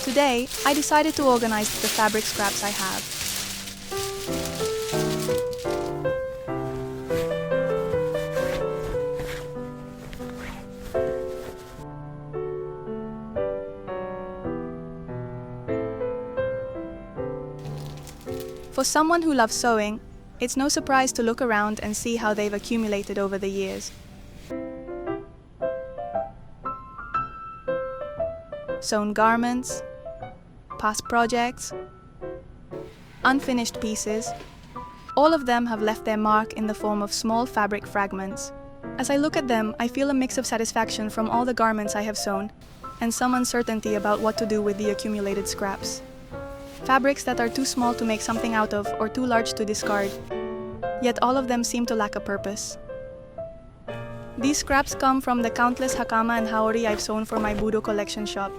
Today, I decided to organize the fabric scraps I have. For someone who loves sewing, it's no surprise to look around and see how they've accumulated over the years. Sewn garments, past projects, unfinished pieces, all of them have left their mark in the form of small fabric fragments. As I look at them, I feel a mix of satisfaction from all the garments I have sewn, and some uncertainty about what to do with the accumulated scraps. Fabrics that are too small to make something out of or too large to discard, yet all of them seem to lack a purpose. These scraps come from the countless hakama and haori I've sewn for my Budo collection shop.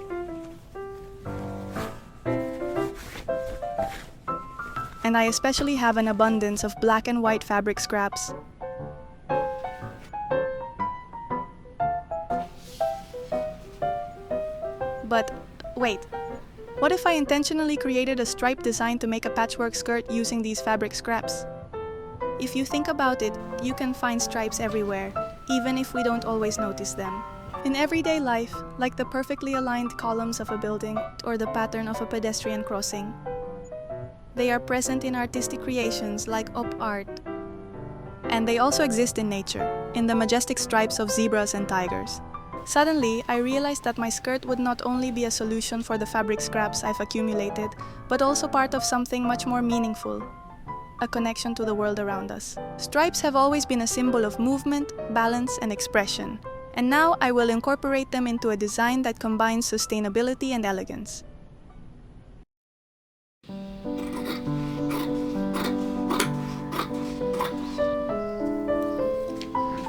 And I especially have an abundance of black and white fabric scraps. But wait, what if I intentionally created a stripe design to make a patchwork skirt using these fabric scraps? If you think about it, you can find stripes everywhere, even if we don't always notice them. In everyday life, like the perfectly aligned columns of a building or the pattern of a pedestrian crossing. They are present in artistic creations like op art. And they also exist in nature, in the majestic stripes of zebras and tigers. Suddenly, I realized that my skirt would not only be a solution for the fabric scraps I've accumulated, but also part of something much more meaningful, a connection to the world around us. Stripes have always been a symbol of movement, balance, and expression, and now I will incorporate them into a design that combines sustainability and elegance.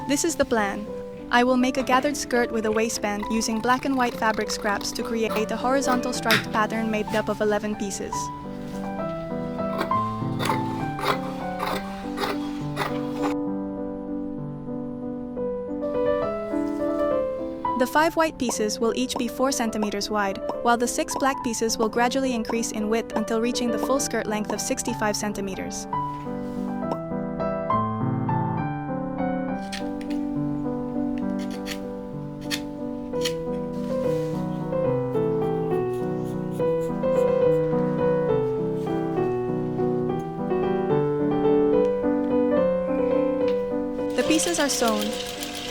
This is the plan. I will make a gathered skirt with a waistband using black and white fabric scraps to create a horizontal striped pattern made up of 11 pieces. The 5 white pieces will each be 4 centimeters wide, while the 6 black pieces will gradually increase in width until reaching the full skirt length of 65 centimeters. The pieces are sewn,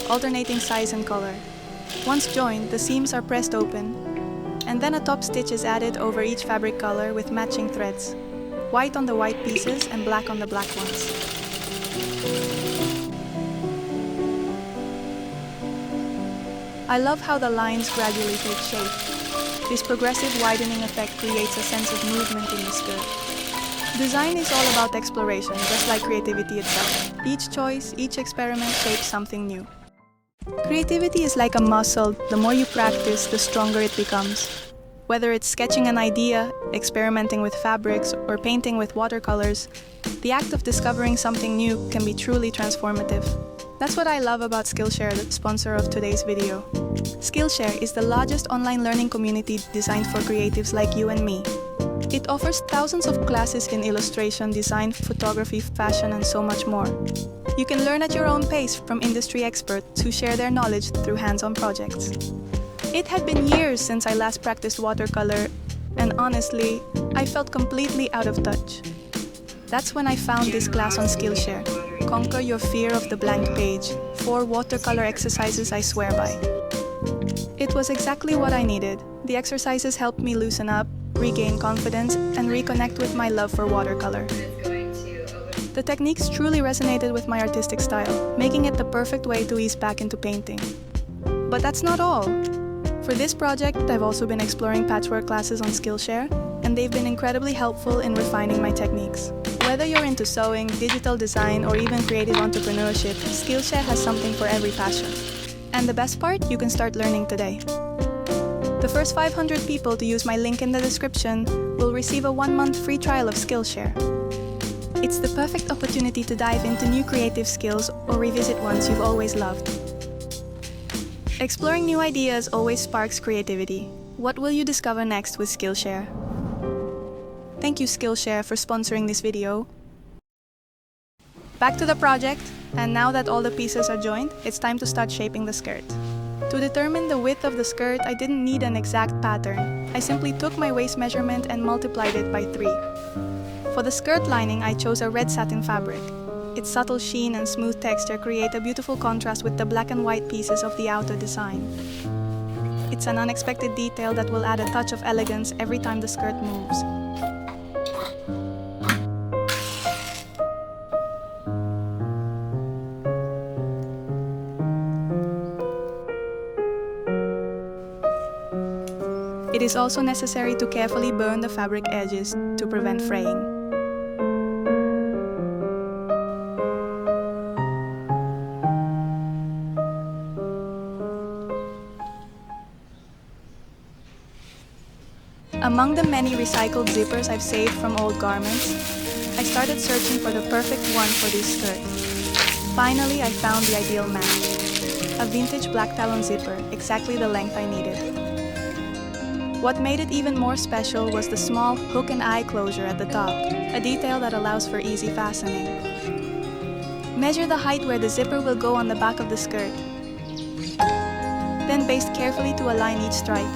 alternating size and color. Once joined, the seams are pressed open, and then a top stitch is added over each fabric color with matching threads, white on the white pieces and black on the black ones. I love how the lines gradually take shape. This progressive widening effect creates a sense of movement in the skirt. Design is all about exploration, just like creativity itself. Each choice, each experiment shapes something new. Creativity is like a muscle. The more you practice, the stronger it becomes. Whether it's sketching an idea, experimenting with fabrics, or painting with watercolors, the act of discovering something new can be truly transformative. That's what I love about Skillshare, the sponsor of today's video. Skillshare is the largest online learning community designed for creatives like you and me. It offers thousands of classes in illustration, design, photography, fashion, and so much more. You can learn at your own pace from industry experts who share their knowledge through hands-on projects. It had been years since I last practiced watercolor, and honestly, I felt completely out of touch. That's when I found this class on Skillshare, Conquer Your Fear of the Blank Page, 4 watercolor exercises I swear by. It was exactly what I needed. The exercises helped me loosen up, regain confidence, and reconnect with my love for watercolor. The techniques truly resonated with my artistic style, making it the perfect way to ease back into painting. But that's not all. For this project, I've also been exploring patchwork classes on Skillshare, and they've been incredibly helpful in refining my techniques. Whether you're into sewing, digital design, or even creative entrepreneurship, Skillshare has something for every passion. And the best part, you can start learning today. The first 500 people to use my link in the description will receive a 1-month free trial of Skillshare. It's the perfect opportunity to dive into new creative skills or revisit ones you've always loved. Exploring new ideas always sparks creativity. What will you discover next with Skillshare? Thank you, Skillshare, for sponsoring this video. Back to the project, and now that all the pieces are joined, it's time to start shaping the skirt. To determine the width of the skirt, I didn't need an exact pattern. I simply took my waist measurement and multiplied it by 3. For the skirt lining, I chose a red satin fabric. Its subtle sheen and smooth texture create a beautiful contrast with the black and white pieces of the outer design. It's an unexpected detail that will add a touch of elegance every time the skirt moves. It is also necessary to carefully burn the fabric edges to prevent fraying. Among the many recycled zippers I've saved from old garments, I started searching for the perfect one for this skirt. Finally, I found the ideal match. A vintage black talon zipper, exactly the length I needed. What made it even more special was the small hook and eye closure at the top, a detail that allows for easy fastening. Measure the height where the zipper will go on the back of the skirt. Then baste carefully to align each stripe.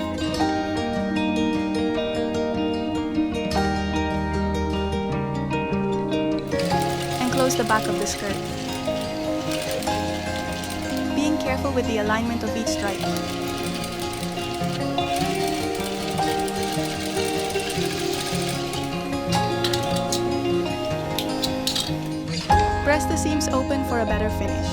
Close the back of the skirt. Being careful with the alignment of each stripe. Press the seams open for a better finish.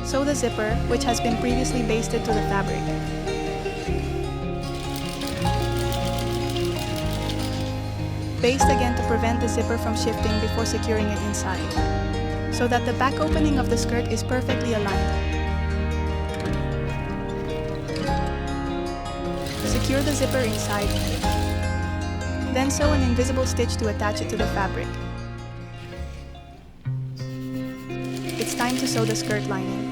Sew the zipper, which has been previously basted to the fabric. Baste again to prevent the zipper from shifting before securing it inside, so that the back opening of the skirt is perfectly aligned. Secure the zipper inside, then sew an invisible stitch to attach it to the fabric. It's time to sew the skirt lining.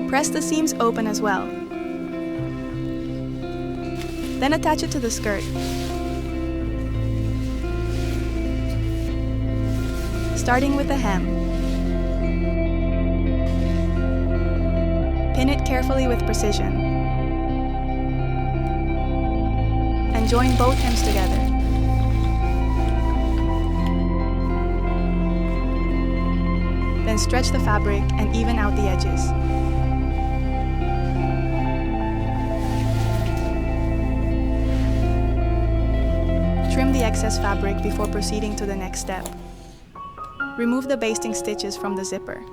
Press the seams open as well. Then attach it to the skirt. Starting with the hem. Pin it carefully with precision. And join both hems together. Then stretch the fabric and even out the edges. Trim the excess fabric before proceeding to the next step. Remove the basting stitches from the zipper.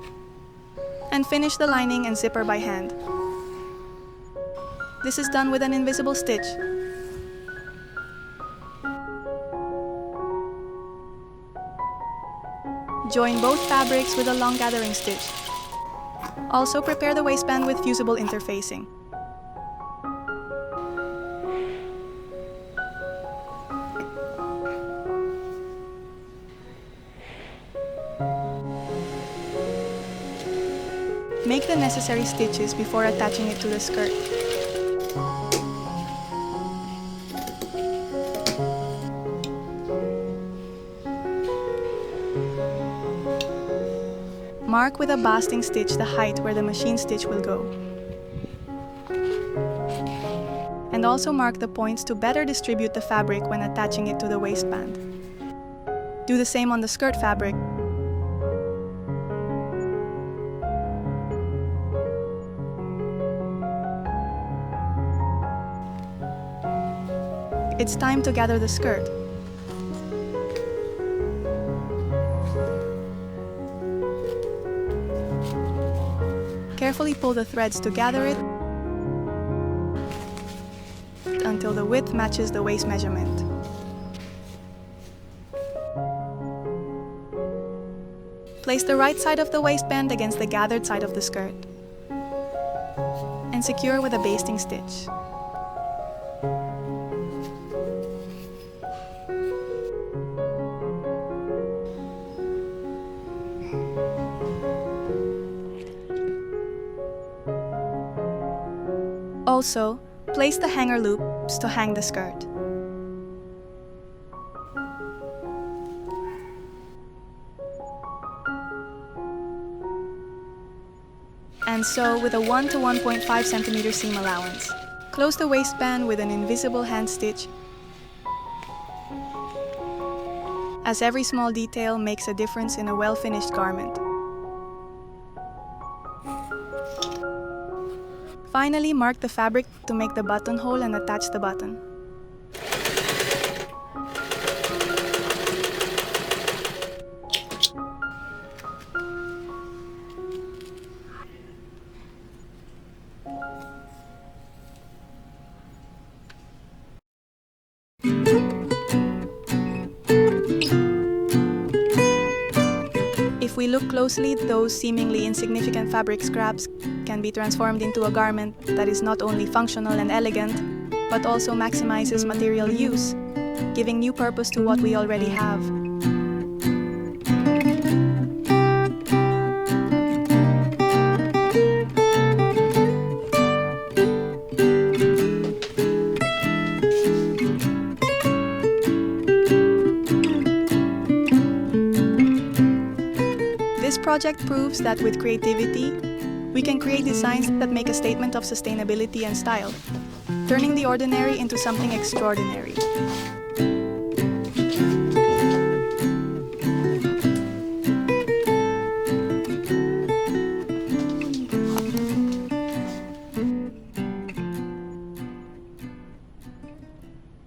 And finish the lining and zipper by hand. This is done with an invisible stitch. Join both fabrics with a long gathering stitch. Also prepare the waistband with fusible interfacing. Make the necessary stitches before attaching it to the skirt. Mark with a basting stitch the height where the machine stitch will go. and also mark the points to better distribute the fabric when attaching it to the waistband. Do the same on the skirt fabric. It's time to gather the skirt. Carefully pull the threads to gather it until the width matches the waist measurement. Place the right side of the waistband against the gathered side of the skirt and secure with a basting stitch. Also, place the hanger loops to hang the skirt. And sew with a 1 to 1.5 centimeter seam allowance. Close the waistband with an invisible hand stitch, as every small detail makes a difference in a well-finished garment. Finally, mark the fabric to make the buttonhole and attach the button. If we look closely, those seemingly insignificant fabric scraps can be transformed into a garment that is not only functional and elegant, but also maximizes material use, giving new purpose to what we already have. This project proves that with creativity, we can create designs that make a statement of sustainability and style, turning the ordinary into something extraordinary.